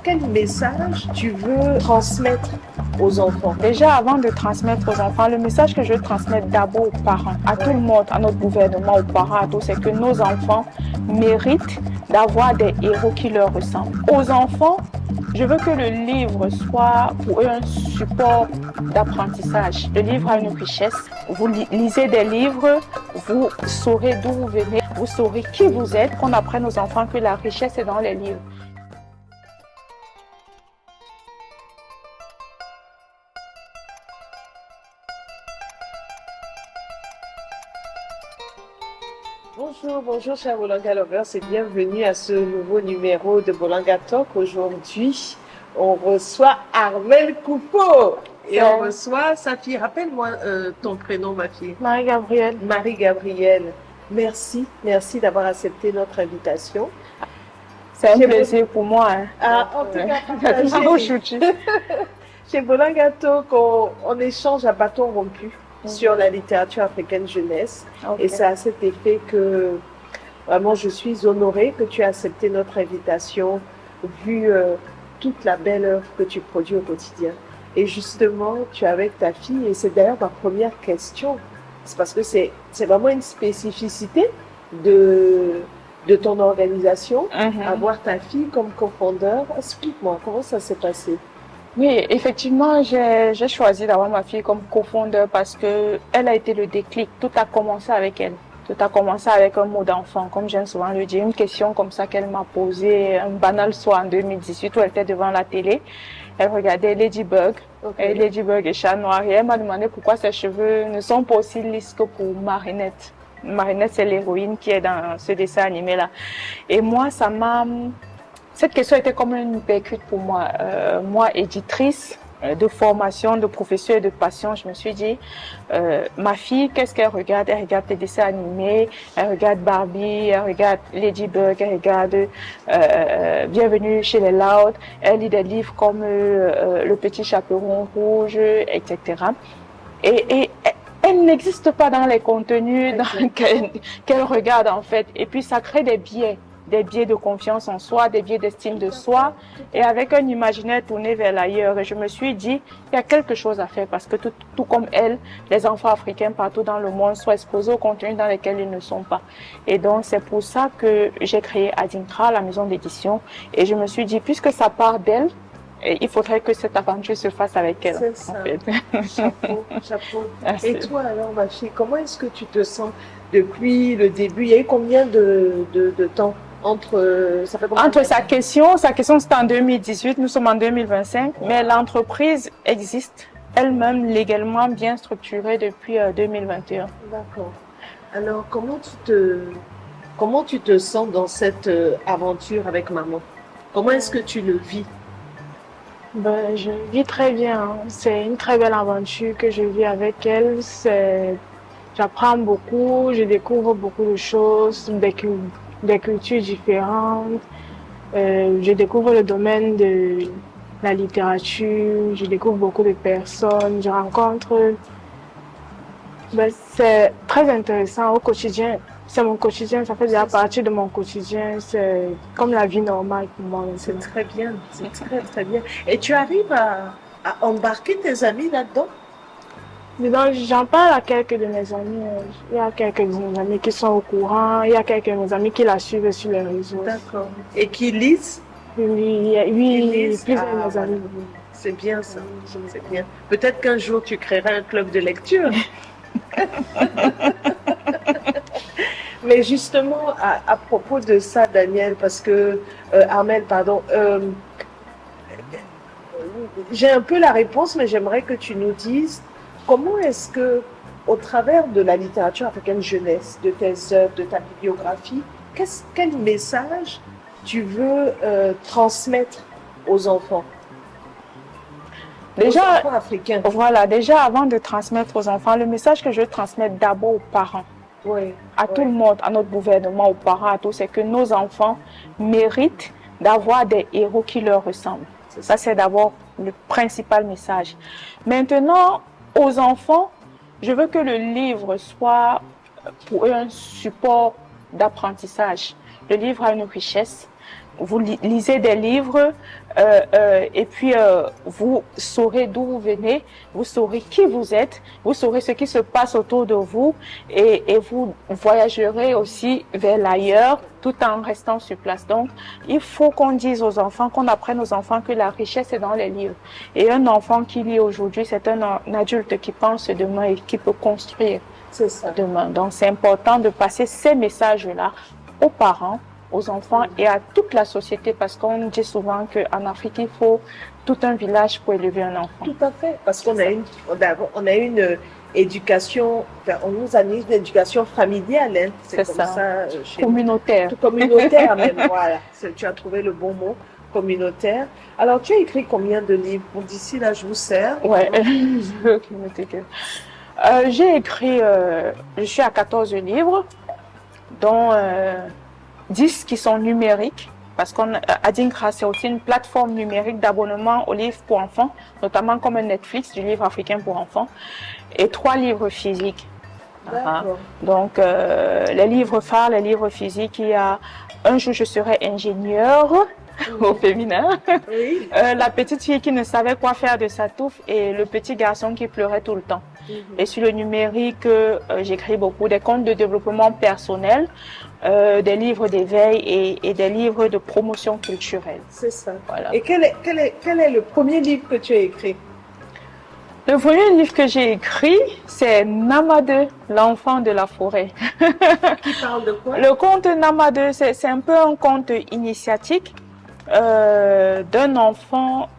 quel message tu veux transmettre aux enfants? Déjà, avant de transmettre aux enfants, le message que je veux transmettre d'abord aux parents, à tout le monde, à notre gouvernement, aux parents, à tous, c'est que nos enfants méritent d'avoir des héros qui leur ressemblent. Aux enfants, je veux que le livre soit pour eux un support d'apprentissage. Le livre a une richesse. Vous lisez des livres, vous saurez d'où vous venez, vous saurez qui vous êtes, qu'on apprenne aux enfants que la richesse est dans les livres. Bonjour chers Bolanga Lovers et bienvenue à ce nouveau numéro de Bolanga Talk. Aujourd'hui, on reçoit Armelle Coupeau et on reçoit sa fille. Rappelle-moi ton prénom, ma fille. Marie-Gabrielle. Marie-Gabrielle. Merci d'avoir accepté notre invitation. C'est un plaisir pour moi. En tout cas, chez Bolanga Talk, on échange à bâton rompu sur la littérature africaine jeunesse. Et c'est à cet effet que vraiment je suis honorée que tu aies accepté notre invitation, vu toute la belle œuvre que tu produis au quotidien. Et justement, tu es avec ta fille, et c'est d'ailleurs ma première question. C'est parce que c'est vraiment une spécificité de ton organisation, avoir ta fille comme cofondeur. Explique-moi, comment ça s'est passé? Oui, effectivement, j'ai choisi d'avoir ma fille comme cofondeur parce que elle a été le déclic. Tout a commencé avec elle. Tout a commencé avec un mot d'enfant, comme j'aime souvent le dire, une question comme ça qu'elle m'a posée un banal soir en 2018 où elle était devant la télé. Elle regardait Ladybug, et Ladybug et Chat Noir, et elle m'a demandé pourquoi ses cheveux ne sont pas aussi lisses que pour Marinette. Marinette, c'est l'héroïne qui est dans ce dessin animé-là. Et moi, cette question était comme une percute pour moi. Moi, éditrice de formation, de professeur et de passion, je me suis dit, ma fille, qu'est-ce qu'elle regarde? Elle regarde des dessins animés, elle regarde Barbie, elle regarde Ladybug, elle regarde Bienvenue chez les Loud, elle lit des livres comme Le Petit Chaperon Rouge, etc. Et elle n'existe pas dans les contenus qu'elle regarde en fait. Et puis ça crée des biais de confiance en soi, des biais d'estime de soi, et avec un imaginaire tourné vers l'ailleurs. Et je me suis dit, il y a quelque chose à faire parce que tout comme elle, les enfants africains partout dans le monde sont exposés aux contenus dans lesquels ils ne sont pas. Et donc c'est pour ça que j'ai créé Adinkra, la maison d'édition, et je me suis dit, puisque ça part d'elle, il faudrait que cette aventure se fasse avec elle. C'est ça. En fait. Chapeau. Merci. Et toi alors, ma fille, comment est-ce que tu te sens depuis le début? Il y a eu combien de temps entre sa question c'était en 2018, nous sommes en 2025, mais l'entreprise existe elle-même légalement bien structurée depuis 2021. D'accord. Alors comment tu te sens dans cette aventure avec maman? Comment est-ce que tu le vis? Ben, je vis très bien. C'est une très belle aventure que je vis avec elle. J'apprends beaucoup, je découvre beaucoup de choses, des cultures différentes. Je découvre le domaine de la littérature, je découvre beaucoup de personnes, je rencontre. Ben, c'est très intéressant au quotidien. C'est mon quotidien, ça fait déjà partie de mon quotidien. C'est comme la vie normale pour moi. C'est très bien, c'est très bien. Et tu arrives à embarquer tes amis là-dedans? J'en parle à quelques de mes amis. Il y a quelques de mes amis qui sont au courant. Il y a quelques de mes amis qui la suivent sur les réseaux. D'accord. Et qui lisent? Oui, plusieurs de mes amis. C'est bien ça, c'est bien. Peut-être qu'un jour tu créeras un club de lecture. Mais justement, à propos de ça, Daniel, parce que Armelle, pardon, j'ai un peu la réponse, mais j'aimerais que tu nous dises comment est-ce que, au travers de la littérature africaine jeunesse, de tes œuvres, de ta bibliographie, quel message tu veux transmettre aux enfants? Déjà, aux enfants africains. Voilà, déjà avant de transmettre aux enfants, le message que je veux transmettre d'abord aux parents, tout le monde, à notre gouvernement, aux parents, à tous, c'est que nos enfants méritent d'avoir des héros qui leur ressemblent. Ça, c'est d'abord le principal message. Maintenant, aux enfants, je veux que le livre soit pour eux un support d'apprentissage. Le livre a une richesse. vous lisez des livres et puis vous saurez d'où vous venez, vous saurez qui vous êtes, vous saurez ce qui se passe autour de vous et vous voyagerez aussi vers l'ailleurs tout en restant sur place. Donc, il faut qu'on dise aux enfants, qu'on apprenne aux enfants que la richesse est dans les livres. Et un enfant qui lit aujourd'hui, c'est un adulte qui pense demain et qui peut construire demain. Donc, c'est important de passer ces messages-là aux parents, aux enfants et à toute la société parce qu'on dit souvent qu'en Afrique, il faut tout un village pour élever un enfant. Tout à fait, parce qu'on a une éducation, enfin, on nous a mis une éducation familiale, hein. C'est comme ça communautaire. Tout communautaire même, voilà. Tu as trouvé le bon mot, communautaire. Alors, tu as écrit combien de livres? Bon, d'ici là, je vous sers. Ouais, j'ai écrit, je suis à 14 livres, dont 10 qui sont numériques, parce qu'Adinkra, c'est aussi une plateforme numérique d'abonnement aux livres pour enfants, notamment comme un Netflix du livre africain pour enfants, et 3 livres physiques. Donc, les livres phares, les livres physiques, il y a Un jour je serai ingénieur, au féminin, Oui. La petite fille qui ne savait quoi faire de sa touffe et le petit garçon qui pleurait tout le temps. Et sur le numérique, j'écris beaucoup des contes de développement personnel, des livres d'éveil et des livres de promotion culturelle. C'est ça. Voilà. Et quel est le premier livre que tu as écrit? Le premier livre que j'ai écrit, c'est Namade, l'enfant de la forêt. Qui parle de quoi? Le conte Namade, c'est un peu un conte initiatique d'un enfant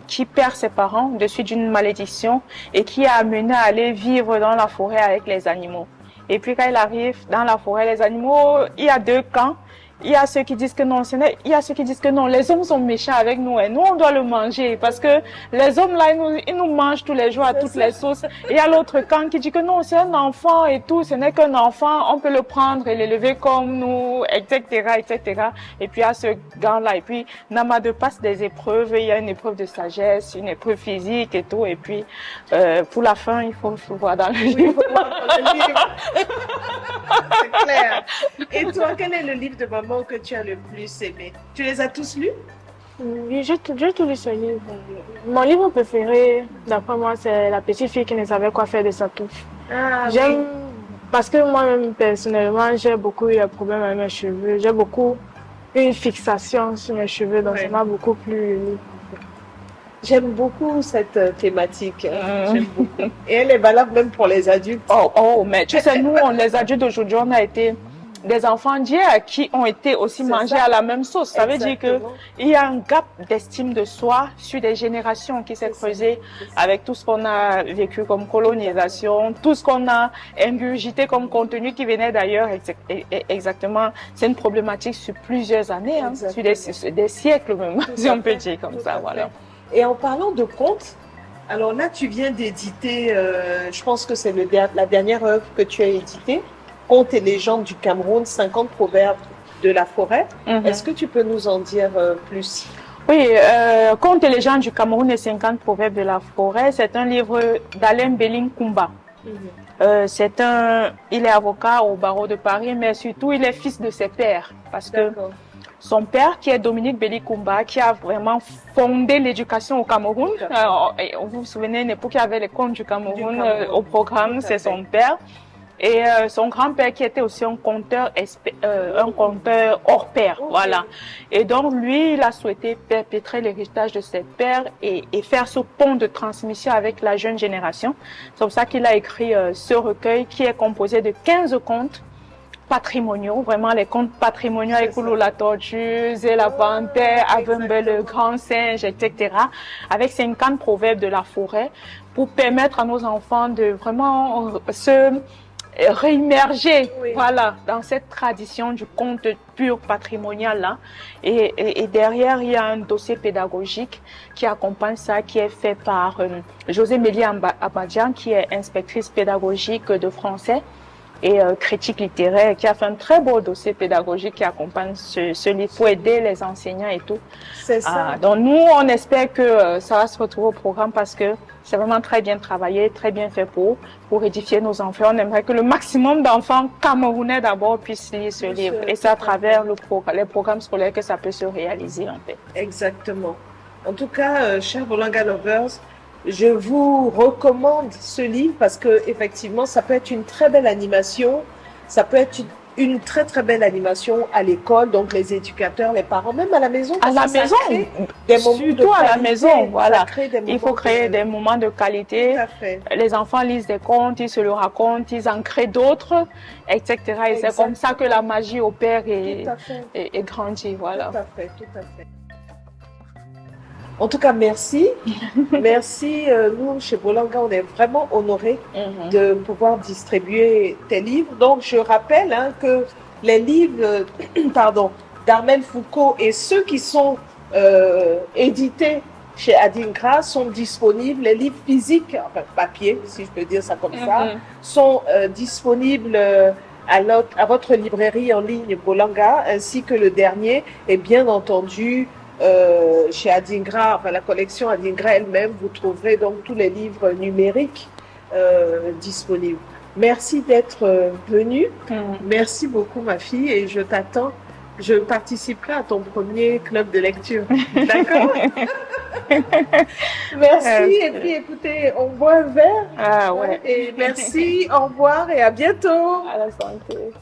qui perd ses parents de suite d'une malédiction et qui est amené à aller vivre dans la forêt avec les animaux. Et puis quand il arrive dans la forêt, les animaux, il y a 2 camps. Il y a ceux qui disent que non, il y a ceux qui disent que non, les hommes sont méchants avec nous et nous on doit le manger parce que les hommes là, ils nous mangent tous les jours à toutes les sauces. Et il y a l'autre camp qui dit que non, c'est un enfant et tout, ce n'est qu'un enfant, on peut le prendre et l'élever comme nous, etc., etc. Et puis il y a ce gars-là. Et puis Namade passe des épreuves, il y a une épreuve de sagesse, une épreuve physique et tout. Et puis pour la fin, il faut le voir dans le livre. Oui, il faut voir dans le livre. C'est clair. Et toi, quel est le livre de maman que tu as le plus aimé? Tu les as tous lus? Oui, j'ai tout lu ce livre. Mon livre préféré, d'après moi, c'est La petite fille qui ne savait quoi faire de sa touffe. Ah, J'aime, parce que moi-même, personnellement, j'ai beaucoup eu des problèmes avec mes cheveux. J'ai beaucoup une fixation sur mes cheveux, donc ça m'a beaucoup plu. J'aime beaucoup cette thématique. J'aime beaucoup. Et elle est valable même pour les adultes. Mais tu sais, nous, les adultes d'aujourd'hui, on a été des enfants d'hier qui ont été aussi mangés à la même sauce. Ça veut dire qu'il y a un gap d'estime de soi sur des générations qui s'est creusé avec tout ce qu'on a vécu comme colonisation, tout ce qu'on a ingurgité comme contenu qui venait d'ailleurs. Exactement. C'est une problématique sur plusieurs années, hein, sur des siècles même, si on peut dire comme ça. Voilà. Et en parlant de contes, alors là, tu viens d'éditer, je pense que c'est la dernière œuvre que tu as éditée, Contes et légendes du Cameroun, 50 proverbes de la forêt. Est-ce que tu peux nous en dire plus? Oui, Contes et légendes du Cameroun et 50 proverbes de la forêt, c'est un livre d'Alain Béling Kumba. Il est avocat au barreau de Paris, mais surtout il est fils de ses pères, parce que son père, qui est Dominique Béli-Kumba, qui a vraiment fondé l'éducation au Cameroun. Vous vous souvenez, une époque, il y avait les contes du Cameroun au programme, c'est son père. Et son grand-père qui était aussi un conteur hors pair, voilà. Et donc lui, il a souhaité perpétrer l'héritage de ses pères et faire ce pont de transmission avec la jeune génération. C'est pour ça qu'il a écrit ce recueil qui est composé de 15 contes patrimoniaux, vraiment les contes patrimoniaux avec Oulou la tortue, Zé la panthère, Avembe le grand singe, etc. Avec 50 proverbes de la forêt pour permettre à nos enfants de vraiment se réimmerger, voilà, dans cette tradition du conte pur patrimonial là. Et derrière, il y a un dossier pédagogique qui accompagne ça, qui est fait par José Mélie Abadjan, qui est inspectrice pédagogique de français et critique littéraire, qui a fait un très beau dossier pédagogique qui accompagne ce livre pour aider les enseignants et tout. C'est ça. Donc nous, on espère que ça va se retrouver au programme parce que c'est vraiment très bien travaillé, très bien fait pour édifier nos enfants. On aimerait que le maximum d'enfants camerounais d'abord puissent lire ce livre. Et c'est à travers les programmes scolaires que ça peut se réaliser en fait. Exactement. En tout cas, chers Bolanga Lovers, je vous recommande ce livre parce que effectivement, ça peut être une très belle animation. Ça peut être une très très belle animation à l'école, donc les éducateurs, les parents, même à la maison. À la maison, surtout à la maison, voilà. Il faut créer des moments de qualité. Tout à fait. Les enfants lisent des contes, ils se le racontent, ils en créent d'autres, etc. Et c'est comme ça que la magie opère et grandit, voilà. Tout à fait, tout à fait. En tout cas, merci. Merci. Nous, chez Bolanga, on est vraiment honorés de pouvoir distribuer tes livres. Donc, je rappelle que les livres d'Armel Foucault et ceux qui sont édités chez Adinkra sont disponibles. Les livres physiques, enfin papier, si je peux dire ça comme ça, sont disponibles à votre librairie en ligne Bolanga, ainsi que le dernier. Et bien entendu, chez Adingra, enfin la collection Adingra elle-même, vous trouverez donc tous les livres numériques disponibles. Merci d'être venue. Merci beaucoup ma fille et je t'attends. Je participerai à ton premier club de lecture. D'accord? Merci et puis écoutez, on boit un verre. Ah ouais. Et merci, au revoir et à bientôt. À la santé.